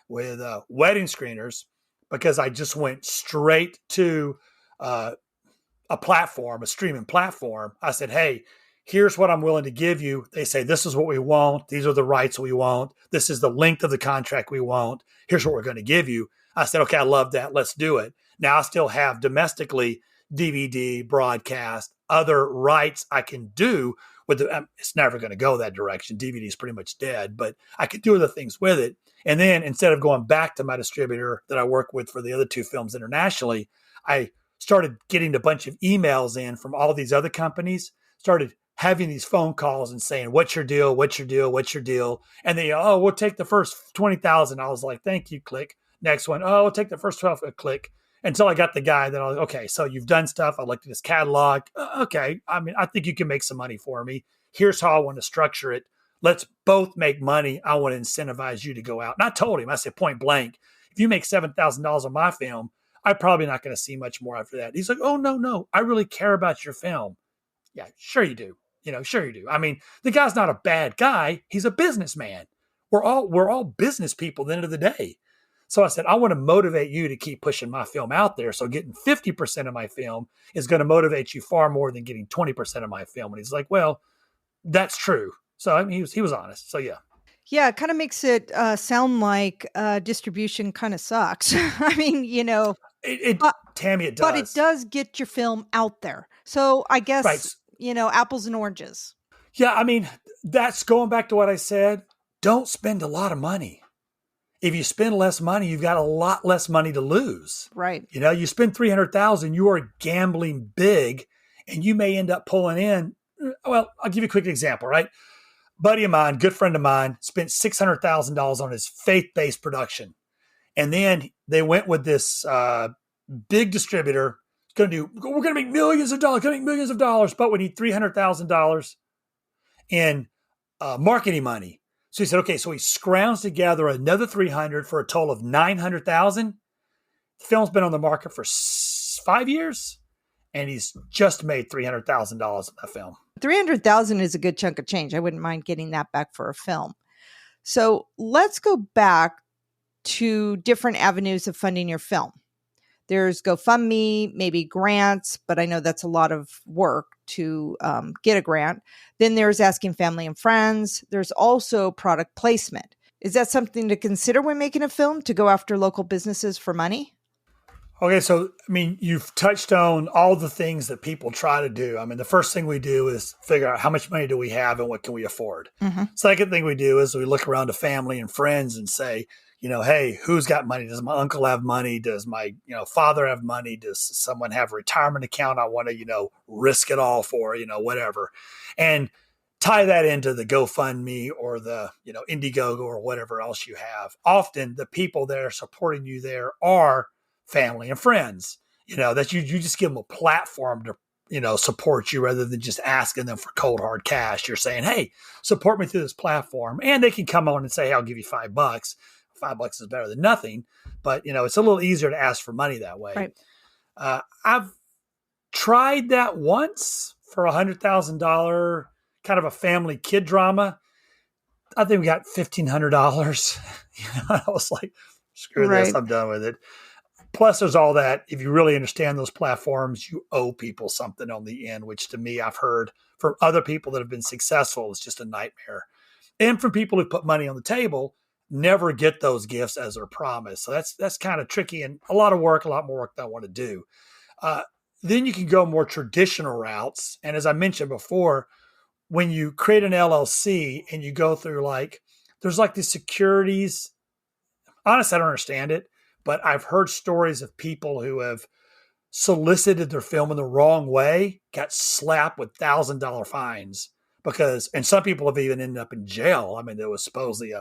With wedding screeners, because I just went straight to a platform, a streaming platform, I said, hey, here's what I'm willing to give you. They say, this is what we want. These are the rights we want. This is the length of the contract we want. Here's what we're going to give you. I said, okay, I love that. Let's do it. Now I still have domestically DVD, broadcast, other rights I can do with it's never going to go that direction. DVD is pretty much dead, but I could do other things with it. And then instead of going back to my distributor that I work with for the other 2 films internationally, I started getting a bunch of emails in from all these other companies, started having these phone calls and saying, what's your deal? What's your deal? What's your deal? And they, oh, we'll take the first 20,000. I was like, thank you, click. Next one, oh, we'll take the first 12, click. Until I got the guy that I was, okay, so you've done stuff. I looked at his catalog. Okay, I think you can make some money for me. Here's how I want to structure it. Let's both make money. I want to incentivize you to go out. And I told him, I said, point blank, if you make $7,000 on my film, I'm probably not going to see much more after that. He's like, oh, no, I really care about your film. Yeah, sure you do. Sure you do. I mean, the guy's not a bad guy. He's a businessman. We're all business people at the end of the day. So I said, I want to motivate you to keep pushing my film out there. So getting 50% of my film is going to motivate you far more than getting 20% of my film. And he's like, well, that's true. So I mean, he was honest. So yeah. Yeah, it kind of makes it sound like distribution kind of sucks. I mean, Tammy, it does. But it does get your film out there. So I guess, right. Apples and oranges. Yeah, I mean, that's going back to what I said. Don't spend a lot of money. If you spend less money, you've got a lot less money to lose. Right. You spend $300,000, you are gambling big, and you may end up pulling in. Well, I'll give you a quick example, right? Buddy of mine, good friend of mine, spent $600,000 on his faith-based production. And then they went with this big distributor. We're going to make millions of dollars, but we need $300,000 in marketing money. So he said, okay, so he scroungs together another 300 for a total of 900,000. The film's been on the market for 5 years, and he's just made $300,000 in that film. 300,000 is a good chunk of change. I wouldn't mind getting that back for a film. So let's go back to different avenues of funding your film. There's GoFundMe, maybe grants, but I know that's a lot of work to get a grant. Then there's asking family and friends. There's also product placement. Is that something to consider when making a film, to go after local businesses for money? Okay, so, I mean, you've touched on all the things that people try to do. I mean, the first thing we do is figure out how much money do we have and what can we afford. Mm-hmm. Second thing we do is we look around to family and friends and say, hey, who's got money? Does my uncle have money? Does my, father have money? Does someone have a retirement account I want to, risk it all for, whatever. And tie that into the GoFundMe or the, Indiegogo or whatever else you have. Often the people that are supporting you there are family and friends, that you just give them a platform to, support you rather than just asking them for cold hard cash. You're saying, hey, support me through this platform. And they can come on and say, hey, I'll give you $5. $5 is better than nothing, but it's a little easier to ask for money that way. Right. I've tried that once for $100,000, kind of a family kid drama. I think we got $1,500. I was like, screw this, I'm done with it. Plus, there's all that. If you really understand those platforms, you owe people something on the end, which to me, I've heard from other people that have been successful, it's just a nightmare. And from people who put money on the table, never get those gifts as they're promised. So that's kind of tricky and a lot of work, a lot more work than I want to do. Then you can go more traditional routes. And as I mentioned before, when you create an LLC and you go through there's these securities. Honestly, I don't understand it, but I've heard stories of people who have solicited their film in the wrong way, got slapped with $1,000 fines and some people have even ended up in jail. I mean, there was supposedly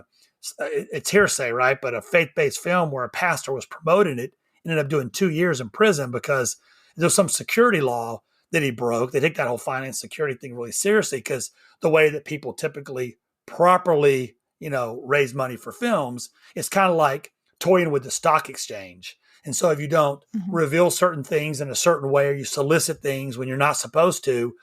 it's hearsay, right? But a faith-based film where a pastor was promoting it ended up doing 2 years in prison because there's some security law that he broke. They take that whole finance security thing really seriously because the way that people typically properly, raise money for films, it's kind of like toying with the stock exchange. And so if you don't reveal certain things in a certain way or you solicit things when you're not supposed to,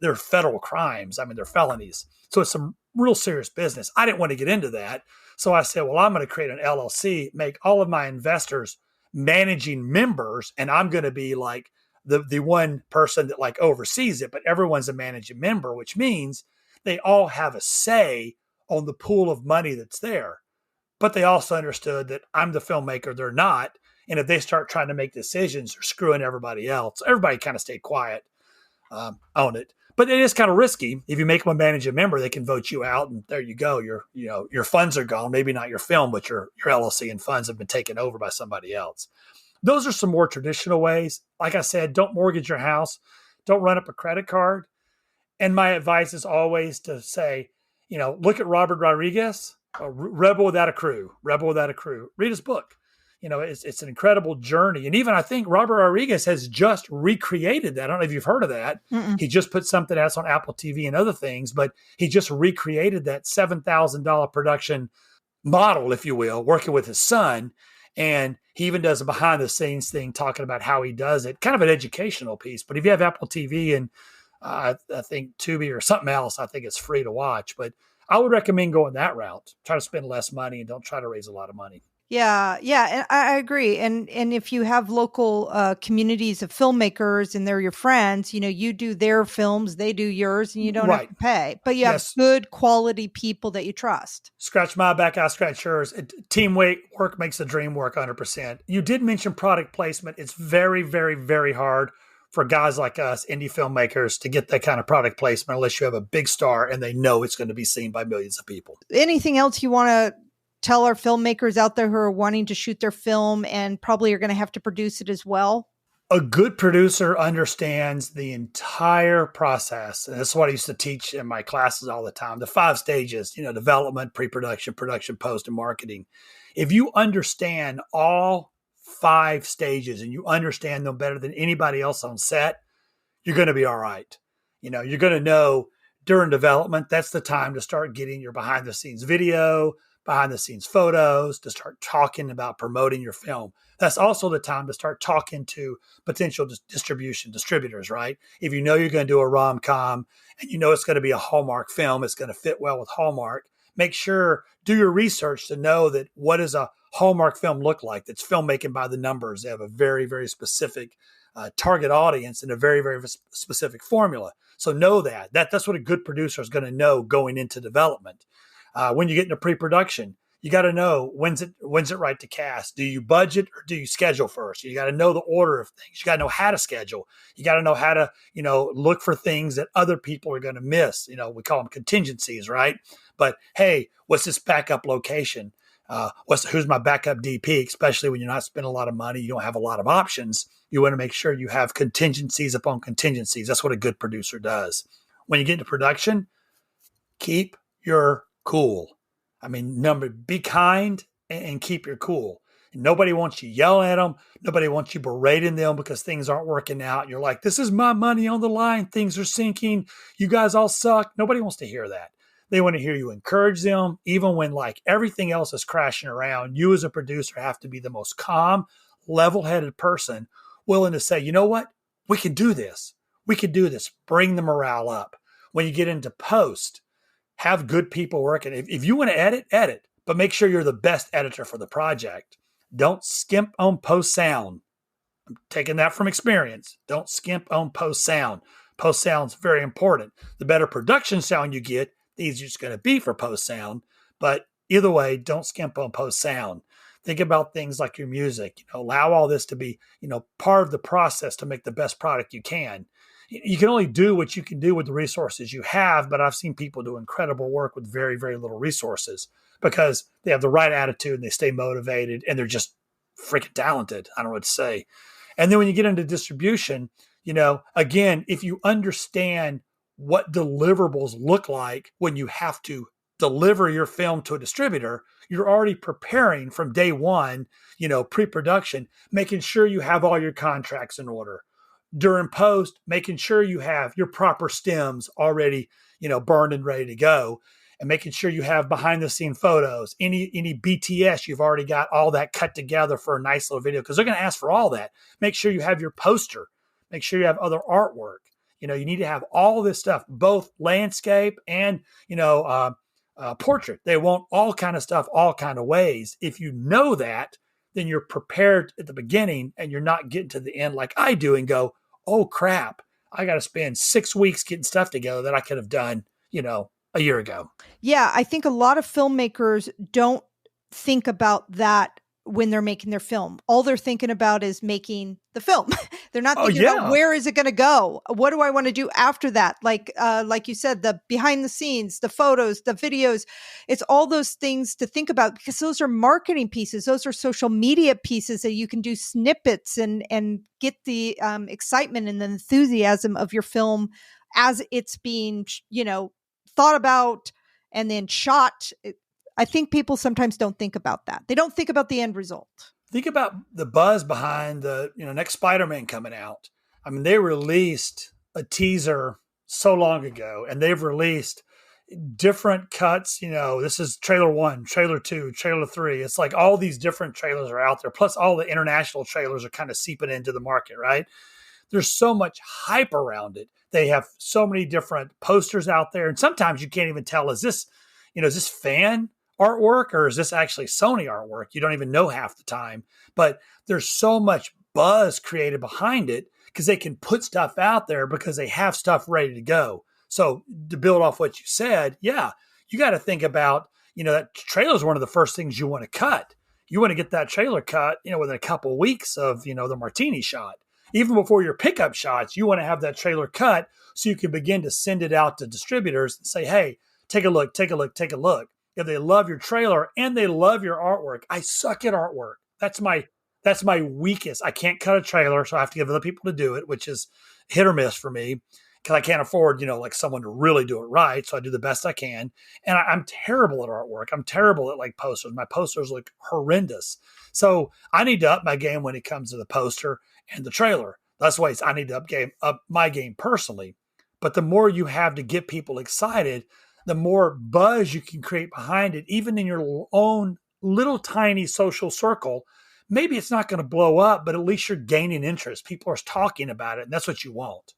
they're federal crimes. I mean, they're felonies. So it's some real serious business. I didn't want to get into that. So I said, well, I'm going to create an LLC, make all of my investors managing members, and I'm going to be the one person that oversees it, but everyone's a managing member, which means they all have a say on the pool of money that's there. But they also understood that I'm the filmmaker, they're not. And if they start trying to make decisions, they're screwing everybody else. Everybody kind of stayed quiet on it. But it is kind of risky. If you make them a managing member, they can vote you out, and there you go. Your funds are gone. Maybe not your film, but your LLC and funds have been taken over by somebody else. Those are some more traditional ways. Like I said, don't mortgage your house. Don't run up a credit card. And my advice is always to say, look at Robert Rodriguez, Rebel Without a Crew. Read his book. It's an incredible journey. And even I think Robert Rodriguez has just recreated that. I don't know if you've heard of that. Mm-mm. He just put something else on Apple TV and other things, but he just recreated that $7,000 production model, if you will, working with his son. And he even does a behind the scenes thing talking about how he does it, kind of an educational piece. But if you have Apple TV and I think Tubi or something else, I think it's free to watch. But I would recommend going that route. Try to spend less money and don't try to raise a lot of money. Yeah, and I agree. And if you have local communities of filmmakers and they're your friends, you do their films, they do yours, and you don't have to pay. But you have good quality people that you trust. Scratch my back, I scratch yours. Teamwork makes the dream work 100%. You did mention product placement. It's very, very, very hard for guys like us, indie filmmakers, to get that kind of product placement unless you have a big star and they know it's going to be seen by millions of people. Anything else you want to tell our filmmakers out there who are wanting to shoot their film and probably are going to have to produce it as well? A good producer understands the entire process. And that's what I used to teach in my classes all the time. The 5 stages, development, pre-production, production, post, and marketing. If you understand all 5 stages and you understand them better than anybody else on set, you're going to be all right. You're going to know during development, that's the time to start getting your behind the scenes video, behind the scenes photos, to start talking about promoting your film. That's also the time to start talking to potential distributors, right? If you know you're going to do a rom-com and you know it's going to be a Hallmark film, it's going to fit well with Hallmark, make sure, do your research to know that what does a Hallmark film look like that's filmmaking by the numbers. They have a very, very specific target audience and a very, very specific formula. So know that's what a good producer is going to know going into development. When you get into pre-production, you got to know when's it right to cast. Do you budget or do you schedule first? You got to know the order of things. You got to know how to schedule. You got to know how to, look for things that other people are going to miss. We call them contingencies, right? But hey, what's this backup location? Who's my backup DP? Especially when you're not spending a lot of money, you don't have a lot of options. You want to make sure you have contingencies upon contingencies. That's what a good producer does. When you get into production, keep your cool. Be kind and keep your cool. Nobody wants you yelling at them. Nobody wants you berating them because things aren't working out. You're like, this is my money on the line. Things are sinking. You guys all suck. Nobody wants to hear that. They want to hear you encourage them, even when like everything else is crashing around. You as a producer have to be the most calm, level-headed person, willing to say, you know what? We can do this. We can do this. Bring the morale up. When you get into post, have good people working. If you want to edit, but make sure you're the best editor for the project. Don't skimp on post sound. I'm taking that from experience. Don't skimp on post sound. Post sound's very important. The better production sound you get, the easier it's going to be for post sound. But either way, don't skimp on post sound. Think about things like your music. Allow all this to be, part of the process to make the best product you can. You can only do what you can do with the resources you have, but I've seen people do incredible work with very, very little resources because they have the right attitude and they stay motivated and they're just freaking talented. I don't know what to say. And then when you get into distribution, again, if you understand what deliverables look like when you have to deliver your film to a distributor, you're already preparing from day one, pre-production, making sure you have all your contracts in order. During post, making sure you have your proper stems already, burned and ready to go, and making sure you have behind the scene photos, any BTS, you've already got all that cut together for a nice little video because they're going to ask for all that. Make sure you have your poster. Make sure you have other artwork. You need to have all this stuff, both landscape and, portrait. They want all kind of stuff, all kind of ways. If you know that, then you're prepared at the beginning and you're not getting to the end like I do and go, oh crap, I got to spend 6 weeks getting stuff together that I could have done, a year ago. Yeah, I think a lot of filmmakers don't think about that when they're making their film. All they're thinking about is making the film. They're not thinking about where is it going to go? What do I want to do after that? Like you said, the behind the scenes, the photos, the videos, it's all those things to think about because those are marketing pieces. Those are social media pieces that you can do snippets and get the excitement and the enthusiasm of your film as it's being, thought about and then shot. I think people sometimes don't think about that. They don't think about the end result. Think about the buzz behind the next Spider-Man coming out. They released a teaser so long ago, and they've released different cuts. This is trailer 1, trailer 2, trailer 3. It's like all these different trailers are out there. Plus, all the international trailers are kind of seeping into the market, right? There's so much hype around it. They have so many different posters out there, and sometimes you can't even tell, is this fan artwork or is this actually Sony artwork? You don't even know half the time, but there's so much buzz created behind it because they can put stuff out there because they have stuff ready to go. So to build off what you said, yeah, you got to think about, that trailer is one of the first things you want to cut. You want to get that trailer cut, within a couple of weeks of, the martini shot. Even before your pickup shots, you want to have that trailer cut so you can begin to send it out to distributors and say, hey, take a look. If they love your trailer and they love your artwork, I suck at artwork. That's my weakest. I can't cut a trailer, so I have to give other people to do it, which is hit or miss for me because I can't afford, like someone to really do it right. So I do the best I can. And I'm terrible at artwork. I'm terrible at posters. My posters look horrendous. So I need to up my game when it comes to the poster and the trailer. That's why I need to up my game personally. But the more you have to get people excited, the more buzz you can create behind it, even in your own little tiny social circle. Maybe it's not going to blow up, but at least you're gaining interest. People are talking about it, and that's what you want.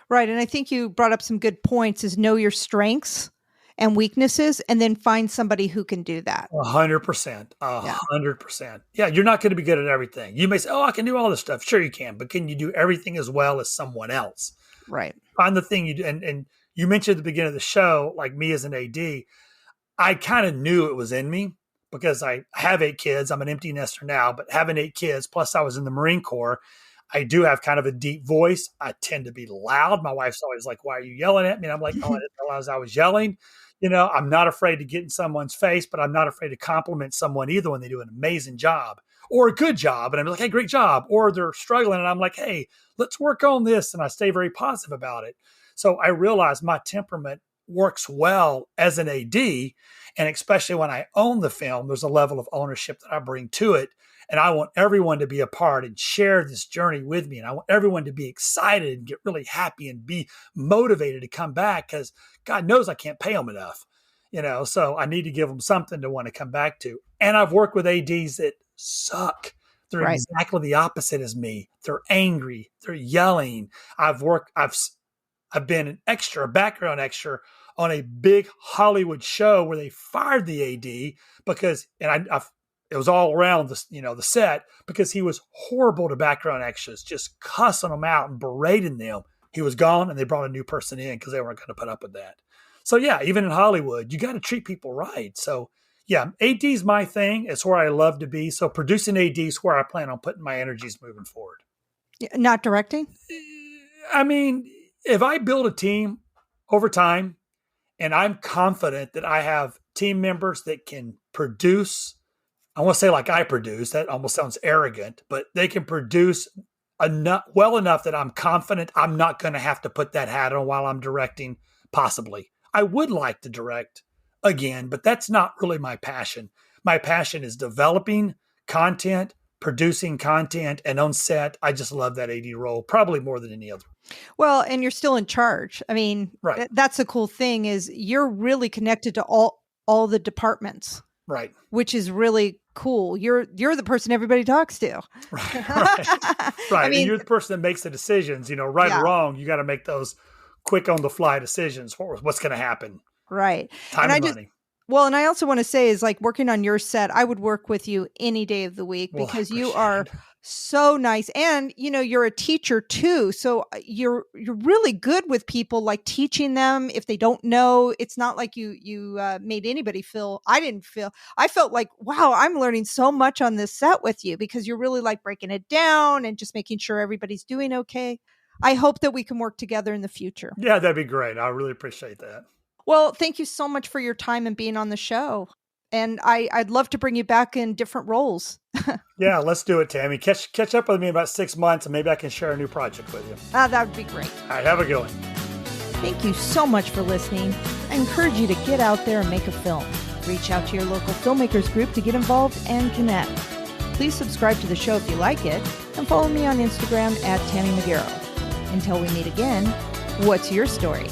Right. And I think you brought up some good points, is know your strengths and weaknesses, and then find somebody who can do that. 100%. 100%. Yeah, you're not going to be good at everything. You may say, oh, I can do all this stuff. Sure you can, but can you do everything as well as someone else? Right. Find the thing you do. And you mentioned at the beginning of the show, like me as an AD, I kind of knew it was in me because I have 8 kids. I'm an empty nester now, but having 8 kids, plus I was in the Marine Corps, I do have kind of a deep voice. I tend to be loud. My wife's always like, why are you yelling at me? And I'm like, oh, I didn't realize I was yelling. I'm not afraid to get in someone's face, but I'm not afraid to compliment someone either when they do an amazing job or a good job. And I'm like, hey, great job. Or they're struggling. And I'm like, hey, let's work on this. And I stay very positive about it. So I realize my temperament works well as an AD. And especially when I own the film, there's a level of ownership that I bring to it. And I want everyone to be a part and share this journey with me. And I want everyone to be excited and get really happy and be motivated to come back, because God knows I can't pay them enough, so I need to give them something to want to come back to. And I've worked with ADs that suck. They're Right. exactly the opposite as me. They're angry. They're yelling. I've been an extra, a background extra on a big Hollywood show where they fired the AD because, it was all around the set, because he was horrible to background extras, just cussing them out and berating them. He was gone and they brought a new person in because they weren't going to put up with that. So yeah, even in Hollywood, you got to treat people right. So yeah, AD is my thing. It's where I love to be. So producing AD is where I plan on putting my energies moving forward. Not directing? I mean, if I build a team over time and I'm confident that I have team members that can produce, I want to say like I produce, that almost sounds arrogant, but they can produce well enough that I'm confident I'm not going to have to put that hat on while I'm directing, possibly. I would like to direct again, but that's not really my passion. My passion is developing content, producing content, and on set, I just love that AD role, probably more than any other. Well, and you're still in charge. I mean, right. That's the cool thing, is you're really connected to all the departments. Right. Which is really cool. You're the person everybody talks to. Right. Right. I mean, and you're the person that makes the decisions, right or wrong. You got to make those quick on the fly decisions for what's going to happen. Right. Time and money. Well, and I also want to say is, like, working on your set, I would work with you any day of the week, because you are so nice. And, you're a teacher too. So you're really good with people, like teaching them if they don't know. It's not like you made anybody I felt like, wow, I'm learning so much on this set with you, because you're really like breaking it down and just making sure everybody's doing okay. I hope that we can work together in the future. Yeah, that'd be great. I really appreciate that. Well, thank you so much for your time and being on the show. And I'd love to bring you back in different roles. Yeah, let's do it, Tammy. Catch up with me in about 6 months, and maybe I can share a new project with you. That would be great. All right, have a good one. Thank you so much for listening. I encourage you to get out there and make a film. Reach out to your local filmmakers group to get involved and connect. Please subscribe to the show if you like it, and follow me on Instagram @TammyMcGarrow. Until we meet again, what's your story?